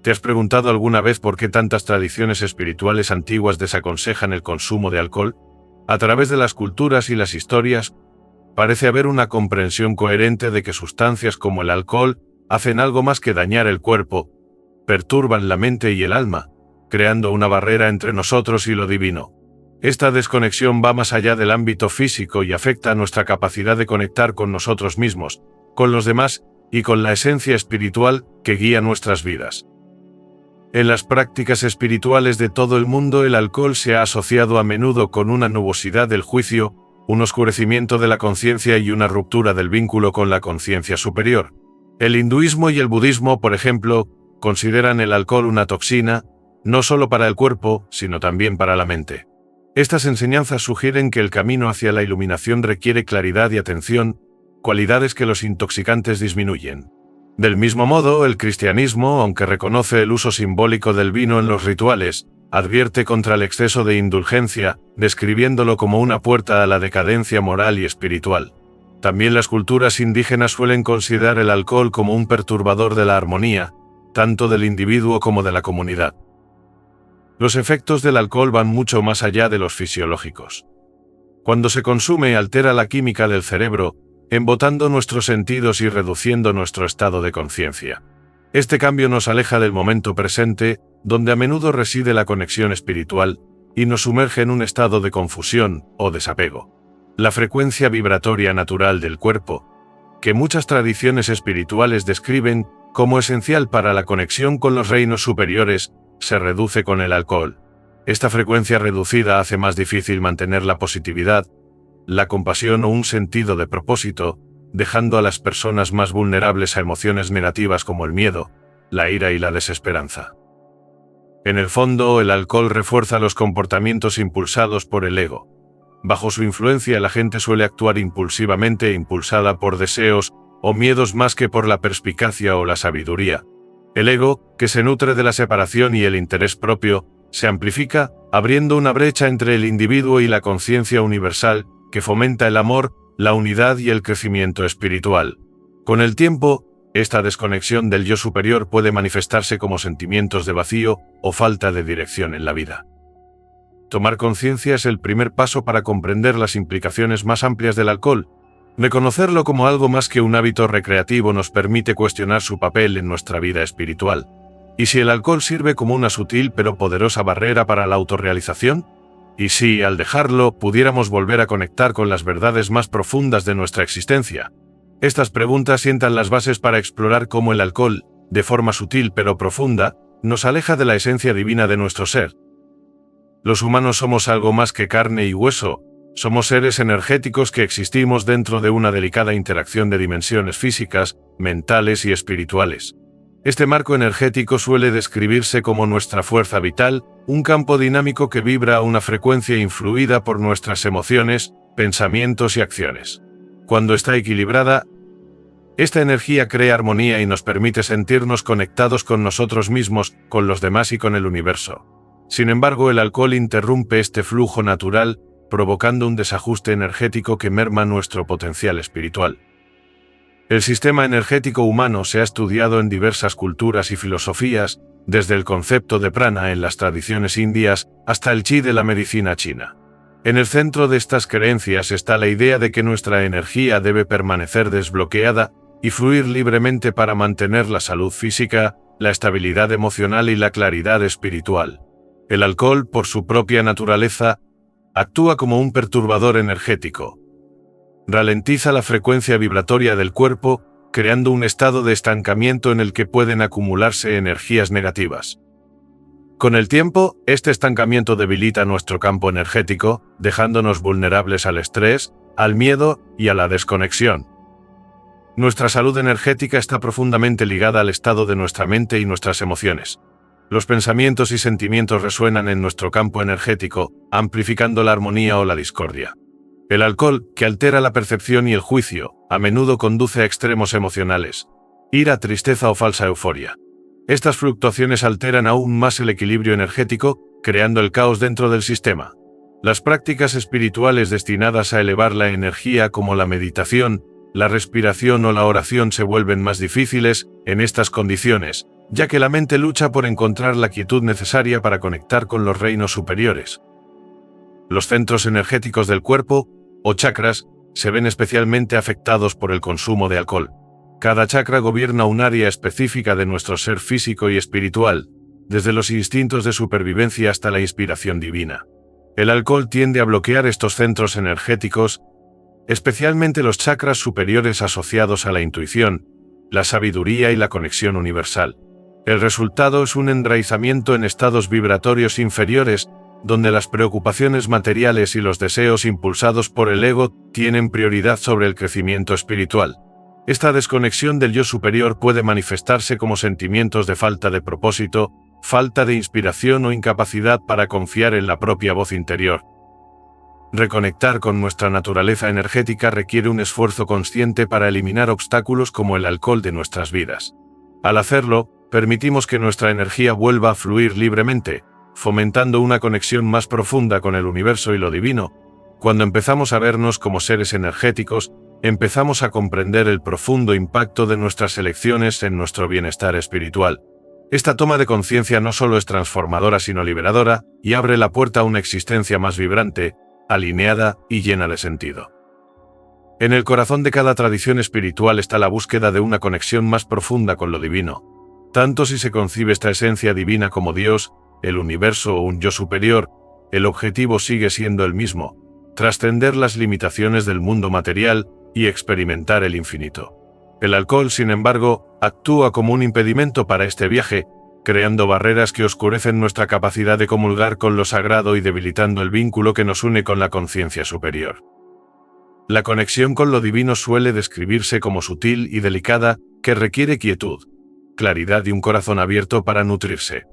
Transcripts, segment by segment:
¿Te has preguntado alguna vez por qué tantas tradiciones espirituales antiguas desaconsejan el consumo de alcohol? A través de las culturas y las historias, parece haber una comprensión coherente de que sustancias como el alcohol hacen algo más que dañar el cuerpo, perturban la mente y el alma, creando una barrera entre nosotros y lo divino. Esta desconexión va más allá del ámbito físico y afecta a nuestra capacidad de conectar con nosotros mismos, con los demás y con la esencia espiritual que guía nuestras vidas. En las prácticas espirituales de todo el mundo, el alcohol se ha asociado a menudo con una nubosidad del juicio, un oscurecimiento de la conciencia y una ruptura del vínculo con la conciencia superior. El hinduismo y el budismo, por ejemplo, consideran el alcohol una toxina, no solo para el cuerpo, sino también para la mente. Estas enseñanzas sugieren que el camino hacia la iluminación requiere claridad y atención, cualidades que los intoxicantes disminuyen. Del mismo modo, el cristianismo, aunque reconoce el uso simbólico del vino en los rituales, advierte contra el exceso de indulgencia, describiéndolo como una puerta a la decadencia moral y espiritual. También las culturas indígenas suelen considerar el alcohol como un perturbador de la armonía, tanto del individuo como de la comunidad. Los efectos del alcohol van mucho más allá de los fisiológicos. Cuando se consume, altera la química del cerebro, embotando nuestros sentidos y reduciendo nuestro estado de conciencia. Este cambio nos aleja del momento presente, donde a menudo reside la conexión espiritual, y nos sumerge en un estado de confusión o desapego. La frecuencia vibratoria natural del cuerpo, que muchas tradiciones espirituales describen como esencial para la conexión con los reinos superiores, se reduce con el alcohol. Esta frecuencia reducida hace más difícil mantener la positividad, la compasión o un sentido de propósito, dejando a las personas más vulnerables a emociones negativas como el miedo, la ira y la desesperanza. En el fondo, el alcohol refuerza los comportamientos impulsados por el ego. Bajo su influencia, la gente suele actuar impulsivamente, impulsada por deseos o miedos más que por la perspicacia o la sabiduría. El ego, que se nutre de la separación y el interés propio, se amplifica, abriendo una brecha entre el individuo y la conciencia universal, que fomenta el amor, la unidad y el crecimiento espiritual. Con el tiempo, esta desconexión del yo superior puede manifestarse como sentimientos de vacío o falta de dirección en la vida. Tomar conciencia es el primer paso para comprender las implicaciones más amplias del alcohol. Reconocerlo como algo más que un hábito recreativo nos permite cuestionar su papel en nuestra vida espiritual. ¿Y si el alcohol sirve como una sutil pero poderosa barrera para la autorrealización? ¿Y si, al dejarlo, pudiéramos volver a conectar con las verdades más profundas de nuestra existencia? Estas preguntas sientan las bases para explorar cómo el alcohol, de forma sutil pero profunda, nos aleja de la esencia divina de nuestro ser. Los humanos somos algo más que carne y hueso, somos seres energéticos que existimos dentro de una delicada interacción de dimensiones físicas, mentales y espirituales. Este marco energético suele describirse como nuestra fuerza vital, un campo dinámico que vibra a una frecuencia influida por nuestras emociones, pensamientos y acciones. Cuando está equilibrada, esta energía crea armonía y nos permite sentirnos conectados con nosotros mismos, con los demás y con el universo. Sin embargo, el alcohol interrumpe este flujo natural, provocando un desajuste energético que merma nuestro potencial espiritual. El sistema energético humano se ha estudiado en diversas culturas y filosofías, desde el concepto de prana en las tradiciones indias hasta el chi de la medicina china. En el centro de estas creencias está la idea de que nuestra energía debe permanecer desbloqueada y fluir libremente para mantener la salud física, la estabilidad emocional y la claridad espiritual. El alcohol, por su propia naturaleza, actúa como un perturbador energético. Ralentiza la frecuencia vibratoria del cuerpo, creando un estado de estancamiento en el que pueden acumularse energías negativas. Con el tiempo, este estancamiento debilita nuestro campo energético, dejándonos vulnerables al estrés, al miedo y a la desconexión. Nuestra salud energética está profundamente ligada al estado de nuestra mente y nuestras emociones. Los pensamientos y sentimientos resuenan en nuestro campo energético, amplificando la armonía o la discordia. El alcohol, que altera la percepción y el juicio, a menudo conduce a extremos emocionales, ira, tristeza o falsa euforia. Estas fluctuaciones alteran aún más el equilibrio energético, creando el caos dentro del sistema. Las prácticas espirituales destinadas a elevar la energía, como la meditación, la respiración o la oración, se vuelven más difíciles en estas condiciones, ya que la mente lucha por encontrar la quietud necesaria para conectar con los reinos superiores. Los centros energéticos del cuerpo, o chakras, se ven especialmente afectados por el consumo de alcohol. Cada chakra gobierna un área específica de nuestro ser físico y espiritual, desde los instintos de supervivencia hasta la inspiración divina. El alcohol tiende a bloquear estos centros energéticos, especialmente los chakras superiores asociados a la intuición, la sabiduría y la conexión universal. El resultado es un enraizamiento en estados vibratorios inferiores, donde las preocupaciones materiales y los deseos impulsados por el ego tienen prioridad sobre el crecimiento espiritual. Esta desconexión del yo superior puede manifestarse como sentimientos de falta de propósito, falta de inspiración o incapacidad para confiar en la propia voz interior. Reconectar con nuestra naturaleza energética requiere un esfuerzo consciente para eliminar obstáculos como el alcohol de nuestras vidas. Al hacerlo, permitimos que nuestra energía vuelva a fluir libremente, fomentando una conexión más profunda con el universo y lo divino. Cuando empezamos a vernos como seres energéticos, empezamos a comprender el profundo impacto de nuestras elecciones en nuestro bienestar espiritual. Esta toma de conciencia no solo es transformadora sino liberadora, y abre la puerta a una existencia más vibrante, alineada y llena de sentido. En el corazón de cada tradición espiritual está la búsqueda de una conexión más profunda con lo divino. Tanto si se concibe esta esencia divina como Dios, el universo o un yo superior, el objetivo sigue siendo el mismo: trascender las limitaciones del mundo material y experimentar el infinito. El alcohol, sin embargo, actúa como un impedimento para este viaje, creando barreras que oscurecen nuestra capacidad de comulgar con lo sagrado y debilitando el vínculo que nos une con la conciencia superior. La conexión con lo divino suele describirse como sutil y delicada, que requiere quietud, claridad y un corazón abierto para nutrirse.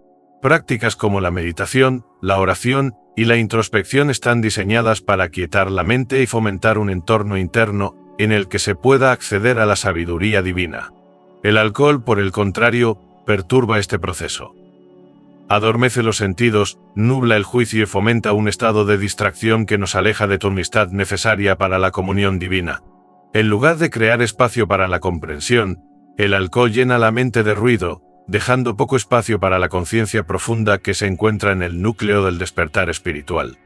Prácticas como la meditación, la oración y la introspección están diseñadas para aquietar la mente y fomentar un entorno interno en el que se pueda acceder a la sabiduría divina. El alcohol, por el contrario, perturba este proceso. Adormece los sentidos, nubla el juicio y fomenta un estado de distracción que nos aleja de tu amistad necesaria para la comunión divina. En lugar de crear espacio para la comprensión, el alcohol llena la mente de ruido, dejando poco espacio para la conciencia profunda que se encuentra en el núcleo del despertar espiritual.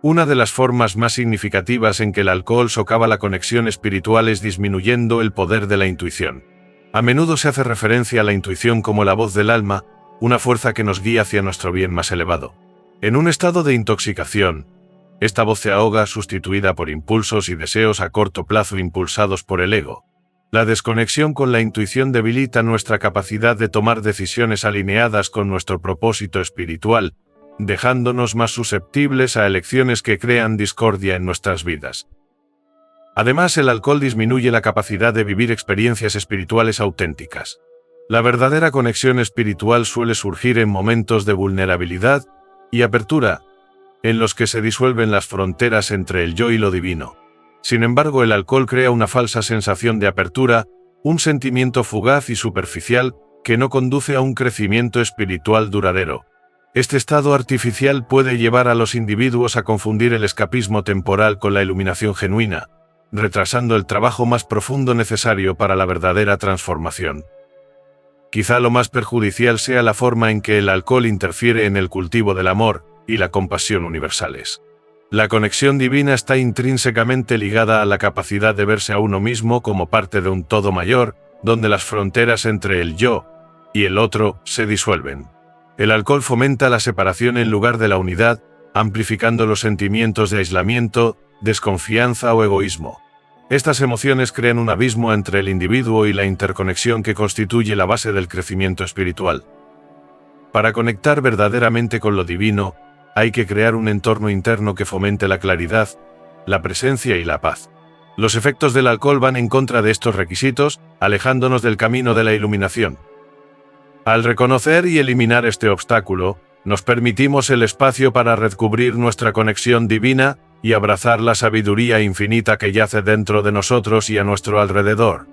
Una de las formas más significativas en que el alcohol socava la conexión espiritual es disminuyendo el poder de la intuición. A menudo se hace referencia a la intuición como la voz del alma, una fuerza que nos guía hacia nuestro bien más elevado. En un estado de intoxicación, esta voz se ahoga, sustituida por impulsos y deseos a corto plazo impulsados por el ego. La desconexión con la intuición debilita nuestra capacidad de tomar decisiones alineadas con nuestro propósito espiritual, dejándonos más susceptibles a elecciones que crean discordia en nuestras vidas. Además, el alcohol disminuye la capacidad de vivir experiencias espirituales auténticas. La verdadera conexión espiritual suele surgir en momentos de vulnerabilidad y apertura, en los que se disuelven las fronteras entre el yo y lo divino. Sin embargo, el alcohol crea una falsa sensación de apertura, un sentimiento fugaz y superficial que no conduce a un crecimiento espiritual duradero. Este estado artificial puede llevar a los individuos a confundir el escapismo temporal con la iluminación genuina, retrasando el trabajo más profundo necesario para la verdadera transformación. Quizá lo más perjudicial sea la forma en que el alcohol interfiere en el cultivo del amor y la compasión universales. La conexión divina está intrínsecamente ligada a la capacidad de verse a uno mismo como parte de un todo mayor, donde las fronteras entre el yo y el otro se disuelven. El alcohol fomenta la separación en lugar de la unidad, amplificando los sentimientos de aislamiento, desconfianza o egoísmo. Estas emociones crean un abismo entre el individuo y la interconexión que constituye la base del crecimiento espiritual. Para conectar verdaderamente con lo divino, hay que crear un entorno interno que fomente la claridad, la presencia y la paz. Los efectos del alcohol van en contra de estos requisitos, alejándonos del camino de la iluminación. Al reconocer y eliminar este obstáculo, nos permitimos el espacio para redescubrir nuestra conexión divina y abrazar la sabiduría infinita que yace dentro de nosotros y a nuestro alrededor.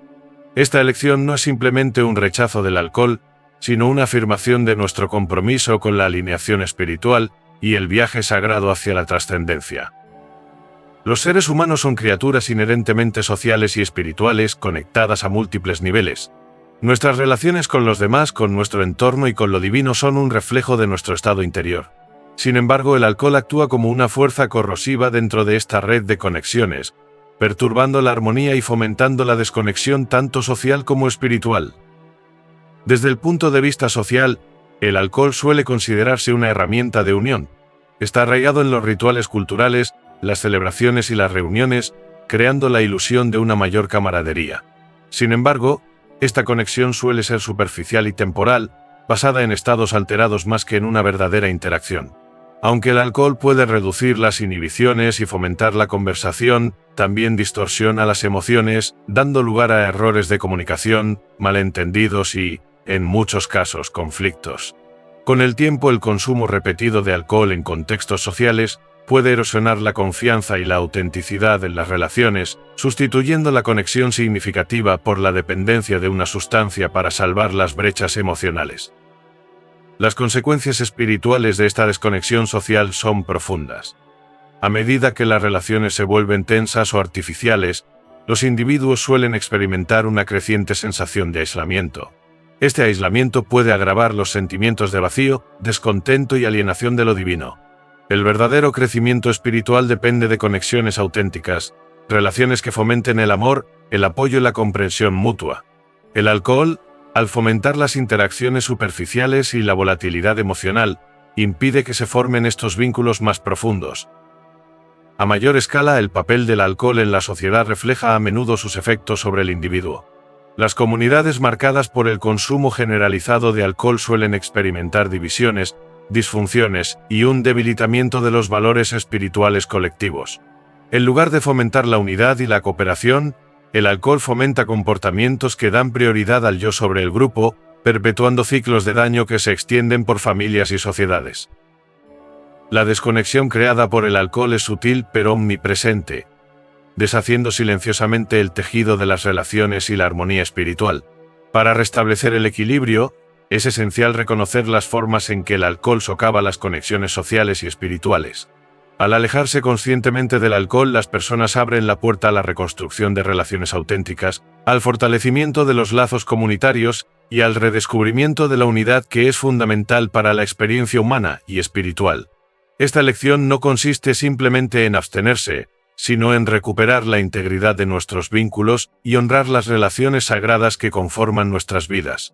Esta elección no es simplemente un rechazo del alcohol, sino una afirmación de nuestro compromiso con la alineación espiritual y el viaje sagrado hacia la trascendencia. Los seres humanos son criaturas inherentemente sociales y espirituales conectadas a múltiples niveles. Nuestras relaciones con los demás, con nuestro entorno y con lo divino son un reflejo de nuestro estado interior. Sin embargo, el alcohol actúa como una fuerza corrosiva dentro de esta red de conexiones, perturbando la armonía y fomentando la desconexión tanto social como espiritual. Desde el punto de vista social, el alcohol suele considerarse una herramienta de unión. Está arraigado en los rituales culturales, las celebraciones y las reuniones, creando la ilusión de una mayor camaradería. Sin embargo, esta conexión suele ser superficial y temporal, basada en estados alterados más que en una verdadera interacción. Aunque el alcohol puede reducir las inhibiciones y fomentar la conversación, también distorsiona las emociones, dando lugar a errores de comunicación, malentendidos y, en muchos casos, conflictos. Con el tiempo, el consumo repetido de alcohol en contextos sociales puede erosionar la confianza y la autenticidad en las relaciones, sustituyendo la conexión significativa por la dependencia de una sustancia para salvar las brechas emocionales. Las consecuencias espirituales de esta desconexión social son profundas. A medida que las relaciones se vuelven tensas o artificiales, los individuos suelen experimentar una creciente sensación de aislamiento. Este aislamiento puede agravar los sentimientos de vacío, descontento y alienación de lo divino. El verdadero crecimiento espiritual depende de conexiones auténticas, relaciones que fomenten el amor, el apoyo y la comprensión mutua. El alcohol, al fomentar las interacciones superficiales y la volatilidad emocional, impide que se formen estos vínculos más profundos. A mayor escala, el papel del alcohol en la sociedad refleja a menudo sus efectos sobre el individuo. Las comunidades marcadas por el consumo generalizado de alcohol suelen experimentar divisiones, disfunciones y un debilitamiento de los valores espirituales colectivos. En lugar de fomentar la unidad y la cooperación, el alcohol fomenta comportamientos que dan prioridad al yo sobre el grupo, perpetuando ciclos de daño que se extienden por familias y sociedades. La desconexión creada por el alcohol es sutil pero omnipresente, deshaciendo silenciosamente el tejido de las relaciones y la armonía espiritual. Para restablecer el equilibrio, es esencial reconocer las formas en que el alcohol socava las conexiones sociales y espirituales. Al alejarse conscientemente del alcohol, las personas abren la puerta a la reconstrucción de relaciones auténticas, al fortalecimiento de los lazos comunitarios y al redescubrimiento de la unidad que es fundamental para la experiencia humana y espiritual. Esta lección no consiste simplemente en abstenerse, sino en recuperar la integridad de nuestros vínculos y honrar las relaciones sagradas que conforman nuestras vidas.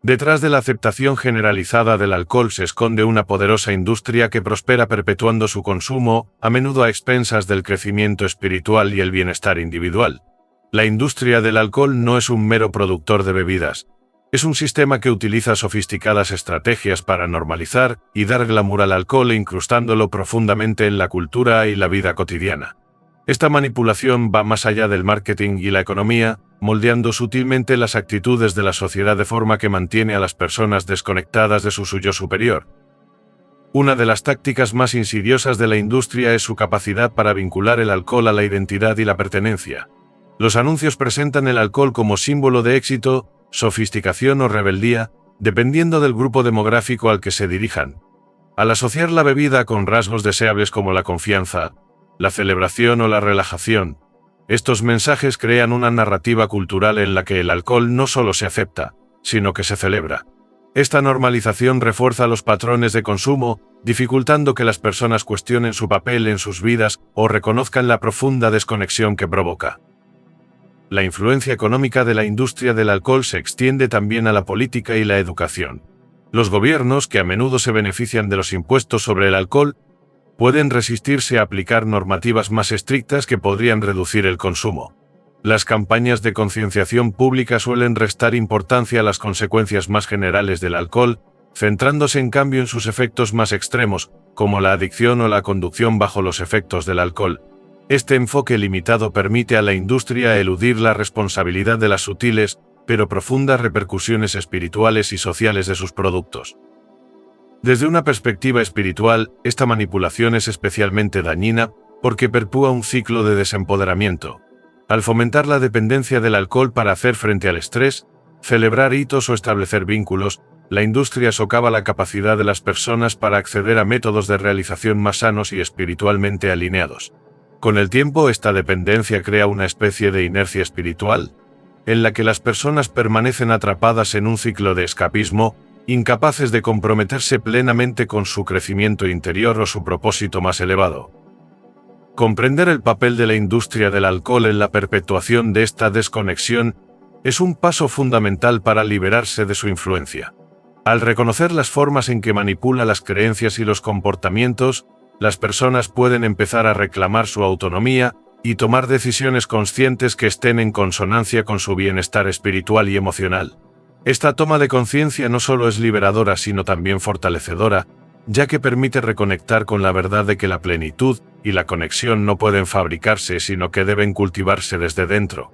Detrás de la aceptación generalizada del alcohol se esconde una poderosa industria que prospera perpetuando su consumo, a menudo a expensas del crecimiento espiritual y el bienestar individual. La industria del alcohol no es un mero productor de bebidas. Es un sistema que utiliza sofisticadas estrategias para normalizar y dar glamour al alcohol, incrustándolo profundamente en la cultura y la vida cotidiana. Esta manipulación va más allá del marketing y la economía, moldeando sutilmente las actitudes de la sociedad de forma que mantiene a las personas desconectadas de su yo superior. Una de las tácticas más insidiosas de la industria es su capacidad para vincular el alcohol a la identidad y la pertenencia. Los anuncios presentan el alcohol como símbolo de éxito, sofisticación o rebeldía, dependiendo del grupo demográfico al que se dirijan. Al asociar la bebida con rasgos deseables como la confianza, la celebración o la relajación, estos mensajes crean una narrativa cultural en la que el alcohol no solo se acepta, sino que se celebra. Esta normalización refuerza los patrones de consumo, dificultando que las personas cuestionen su papel en sus vidas o reconozcan la profunda desconexión que provoca. La influencia económica de la industria del alcohol se extiende también a la política y la educación. Los gobiernos, que a menudo se benefician de los impuestos sobre el alcohol, pueden resistirse a aplicar normativas más estrictas que podrían reducir el consumo. Las campañas de concienciación pública suelen restar importancia a las consecuencias más generales del alcohol, centrándose en cambio en sus efectos más extremos, como la adicción o la conducción bajo los efectos del alcohol. Este enfoque limitado permite a la industria eludir la responsabilidad de las sutiles, pero profundas repercusiones espirituales y sociales de sus productos. Desde una perspectiva espiritual, esta manipulación es especialmente dañina porque perpetúa un ciclo de desempoderamiento. Al fomentar la dependencia del alcohol para hacer frente al estrés, celebrar hitos o establecer vínculos, la industria socava la capacidad de las personas para acceder a métodos de realización más sanos y espiritualmente alineados. Con el tiempo, esta dependencia crea una especie de inercia espiritual. en la que las personas permanecen atrapadas en un ciclo de escapismo, incapaces de comprometerse plenamente con su crecimiento interior o su propósito más elevado. Comprender el papel de la industria del alcohol en la perpetuación de esta desconexión es un paso fundamental para liberarse de su influencia. Al reconocer las formas en que manipula las creencias y los comportamientos, las personas pueden empezar a reclamar su autonomía y tomar decisiones conscientes que estén en consonancia con su bienestar espiritual y emocional. Esta toma de conciencia no solo es liberadora, sino también fortalecedora, ya que permite reconectar con la verdad de que la plenitud y la conexión no pueden fabricarse, sino que deben cultivarse desde dentro.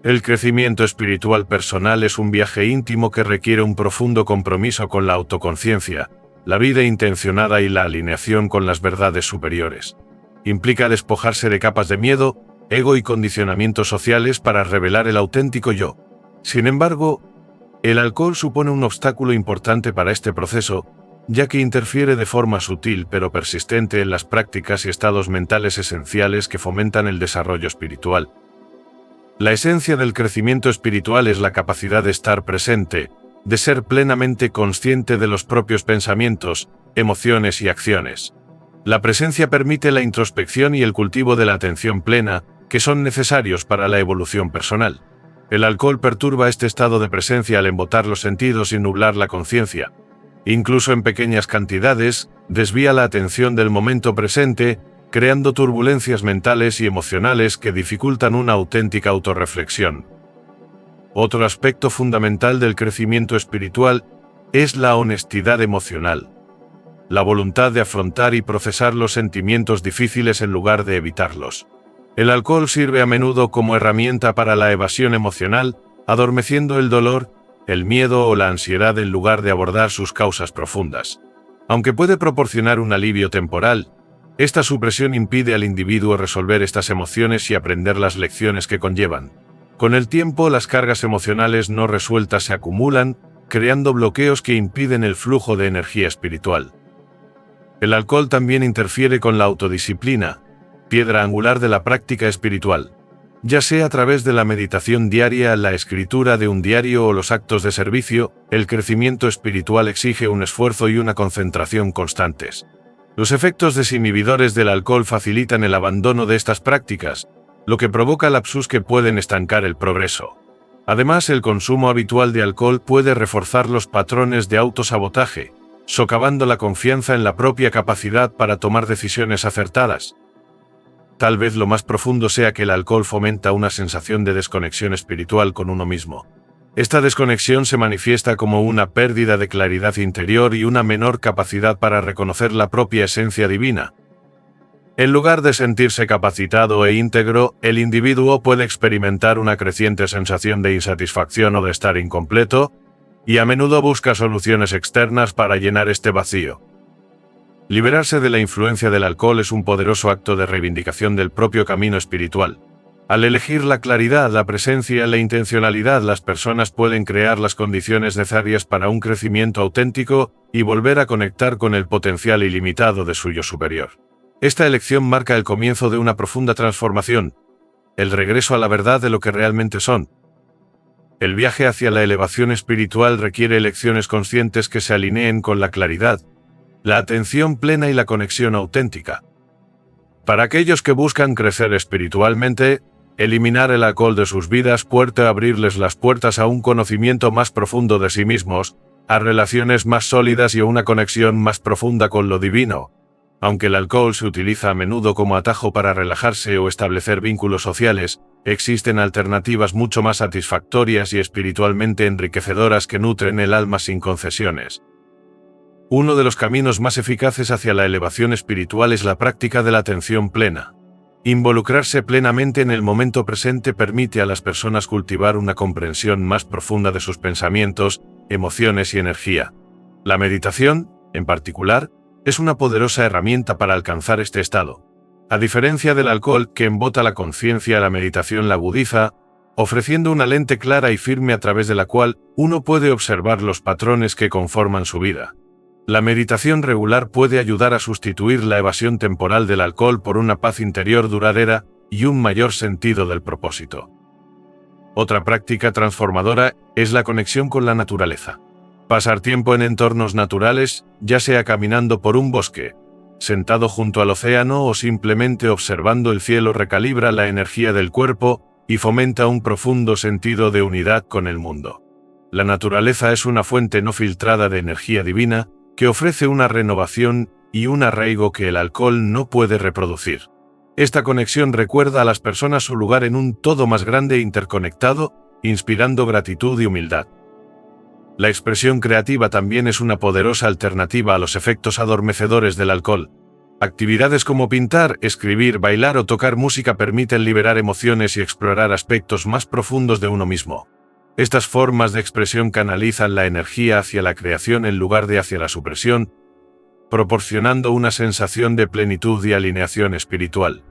El crecimiento espiritual personal es un viaje íntimo que requiere un profundo compromiso con la autoconciencia, la vida intencionada y la alineación con las verdades superiores. Implica despojarse de capas de miedo, ego y condicionamientos sociales para revelar el auténtico yo. Sin embargo, el alcohol supone un obstáculo importante para este proceso, ya que interfiere de forma sutil pero persistente en las prácticas y estados mentales esenciales que fomentan el desarrollo espiritual. La esencia del crecimiento espiritual es la capacidad de estar presente, de ser plenamente consciente de los propios pensamientos, emociones y acciones. La presencia permite la introspección y el cultivo de la atención plena, que son necesarios para la evolución personal. El alcohol perturba este estado de presencia al embotar los sentidos y nublar la conciencia. Incluso en pequeñas cantidades, desvía la atención del momento presente, creando turbulencias mentales y emocionales que dificultan una auténtica autorreflexión. Otro aspecto fundamental del crecimiento espiritual es la honestidad emocional. La voluntad de afrontar y procesar los sentimientos difíciles en lugar de evitarlos. El alcohol sirve a menudo como herramienta para la evasión emocional, adormeciendo el dolor, el miedo o la ansiedad en lugar de abordar sus causas profundas. Aunque puede proporcionar un alivio temporal, esta supresión impide al individuo resolver estas emociones y aprender las lecciones que conllevan. Con el tiempo, las cargas emocionales no resueltas se acumulan, creando bloqueos que impiden el flujo de energía espiritual. El alcohol también interfiere con la autodisciplina, piedra angular de la práctica espiritual. Ya sea a través de la meditación diaria, la escritura de un diario o los actos de servicio, el crecimiento espiritual exige un esfuerzo y una concentración constantes. Los efectos desinhibidores del alcohol facilitan el abandono de estas prácticas, lo que provoca lapsus que pueden estancar el progreso. Además, el consumo habitual de alcohol puede reforzar los patrones de autosabotaje, socavando la confianza en la propia capacidad para tomar decisiones acertadas. Tal vez lo más profundo sea que el alcohol fomenta una sensación de desconexión espiritual con uno mismo. Esta desconexión se manifiesta como una pérdida de claridad interior y una menor capacidad para reconocer la propia esencia divina. En lugar de sentirse capacitado e íntegro, el individuo puede experimentar una creciente sensación de insatisfacción o de estar incompleto, y a menudo busca soluciones externas para llenar este vacío. Liberarse de la influencia del alcohol es un poderoso acto de reivindicación del propio camino espiritual. Al elegir la claridad, la presencia y la intencionalidad, las personas pueden crear las condiciones necesarias para un crecimiento auténtico y volver a conectar con el potencial ilimitado de su yo superior. Esta elección marca el comienzo de una profunda transformación, el regreso a la verdad de lo que realmente son. El viaje hacia la elevación espiritual requiere elecciones conscientes que se alineen con la claridad, la atención plena y la conexión auténtica. Para aquellos que buscan crecer espiritualmente, eliminar el alcohol de sus vidas puede abrirles las puertas a un conocimiento más profundo de sí mismos, a relaciones más sólidas y a una conexión más profunda con lo divino. Aunque el alcohol se utiliza a menudo como atajo para relajarse o establecer vínculos sociales, existen alternativas mucho más satisfactorias y espiritualmente enriquecedoras que nutren el alma sin concesiones. Uno de los caminos más eficaces hacia la elevación espiritual es la práctica de la atención plena. Involucrarse plenamente en el momento presente permite a las personas cultivar una comprensión más profunda de sus pensamientos, emociones y energía. La meditación, en particular, es una poderosa herramienta para alcanzar este estado. A diferencia del alcohol, que embota la conciencia, la meditación la agudiza, ofreciendo una lente clara y firme a través de la cual uno puede observar los patrones que conforman su vida. La meditación regular puede ayudar a sustituir la evasión temporal del alcohol por una paz interior duradera y un mayor sentido del propósito. Otra práctica transformadora es la conexión con la naturaleza. Pasar tiempo en entornos naturales, ya sea caminando por un bosque, sentado junto al océano o simplemente observando el cielo, recalibra la energía del cuerpo y fomenta un profundo sentido de unidad con el mundo. La naturaleza es una fuente no filtrada de energía divina que ofrece una renovación y un arraigo que el alcohol no puede reproducir. Esta conexión recuerda a las personas su lugar en un todo más grande e interconectado, inspirando gratitud y humildad. La expresión creativa también es una poderosa alternativa a los efectos adormecedores del alcohol. Actividades como pintar, escribir, bailar o tocar música permiten liberar emociones y explorar aspectos más profundos de uno mismo. Estas formas de expresión canalizan la energía hacia la creación en lugar de hacia la supresión, proporcionando una sensación de plenitud y alineación espiritual.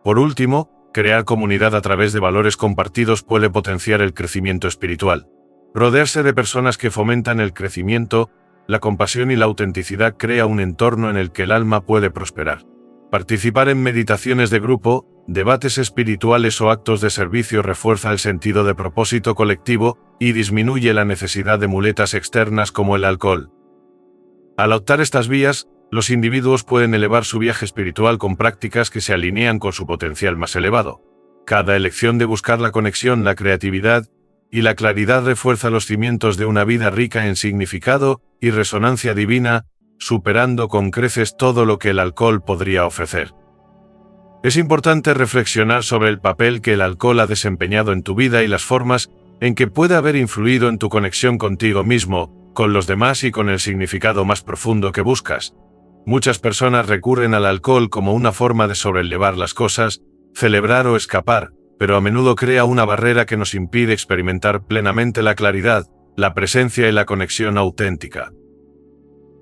Por último, crear comunidad a través de valores compartidos puede potenciar el crecimiento espiritual. Rodearse de personas que fomentan el crecimiento, la compasión y la autenticidad crea un entorno en el que el alma puede prosperar. Participar en meditaciones de grupo, debates espirituales o actos de servicio refuerza el sentido de propósito colectivo y disminuye la necesidad de muletas externas como el alcohol. Al optar estas vías, los individuos pueden elevar su viaje espiritual con prácticas que se alinean con su potencial más elevado. Cada elección de buscar la conexión, la creatividad y la claridad refuerza los cimientos de una vida rica en significado y resonancia divina, superando con creces todo lo que el alcohol podría ofrecer. Es importante reflexionar sobre el papel que el alcohol ha desempeñado en tu vida y las formas en que puede haber influido en tu conexión contigo mismo, con los demás y con el significado más profundo que buscas. Muchas personas recurren al alcohol como una forma de sobrellevar las cosas, celebrar o escapar, pero a menudo crea una barrera que nos impide experimentar plenamente la claridad, la presencia y la conexión auténtica.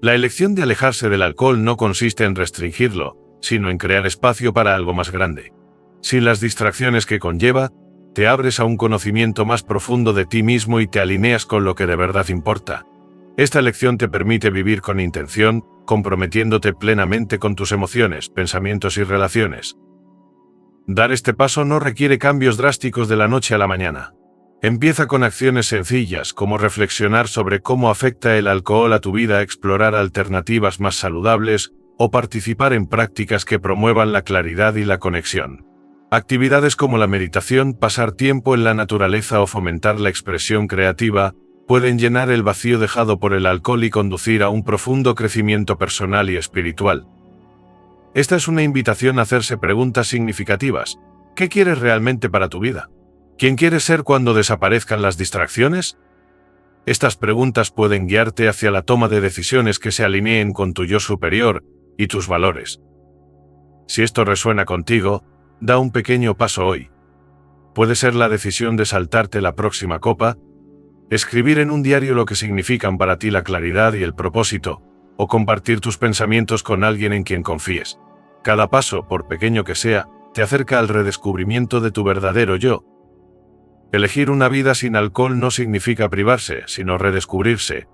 La elección de alejarse del alcohol no consiste en restringirlo, sino en crear espacio para algo más grande. Sin las distracciones que conlleva, te abres a un conocimiento más profundo de ti mismo y te alineas con lo que de verdad importa. Esta elección te permite vivir con intención, comprometiéndote plenamente con tus emociones, pensamientos y relaciones. Dar este paso no requiere cambios drásticos de la noche a la mañana. Empieza con acciones sencillas, como reflexionar sobre cómo afecta el alcohol a tu vida, explorar alternativas más saludables o participar en prácticas que promuevan la claridad y la conexión. Actividades como la meditación, pasar tiempo en la naturaleza o fomentar la expresión creativa pueden llenar el vacío dejado por el alcohol y conducir a un profundo crecimiento personal y espiritual. Esta es una invitación a hacerse preguntas significativas. ¿Qué quieres realmente para tu vida? ¿Quién quieres ser cuando desaparezcan las distracciones? Estas preguntas pueden guiarte hacia la toma de decisiones que se alineen con tu yo superior y tus valores. Si esto resuena contigo, da un pequeño paso hoy. Puede ser la decisión de saltarte la próxima copa, escribir en un diario lo que significan para ti la claridad y el propósito, o compartir tus pensamientos con alguien en quien confíes. Cada paso, por pequeño que sea, te acerca al redescubrimiento de tu verdadero yo. Elegir una vida sin alcohol no significa privarse, sino redescubrirse.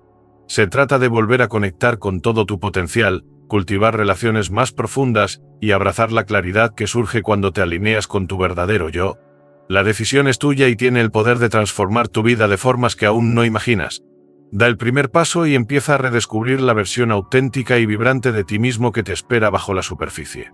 Se trata de volver a conectar con todo tu potencial, cultivar relaciones más profundas y abrazar la claridad que surge cuando te alineas con tu verdadero yo. La decisión es tuya y tiene el poder de transformar tu vida de formas que aún no imaginas. Da el primer paso y empieza a redescubrir la versión auténtica y vibrante de ti mismo que te espera bajo la superficie.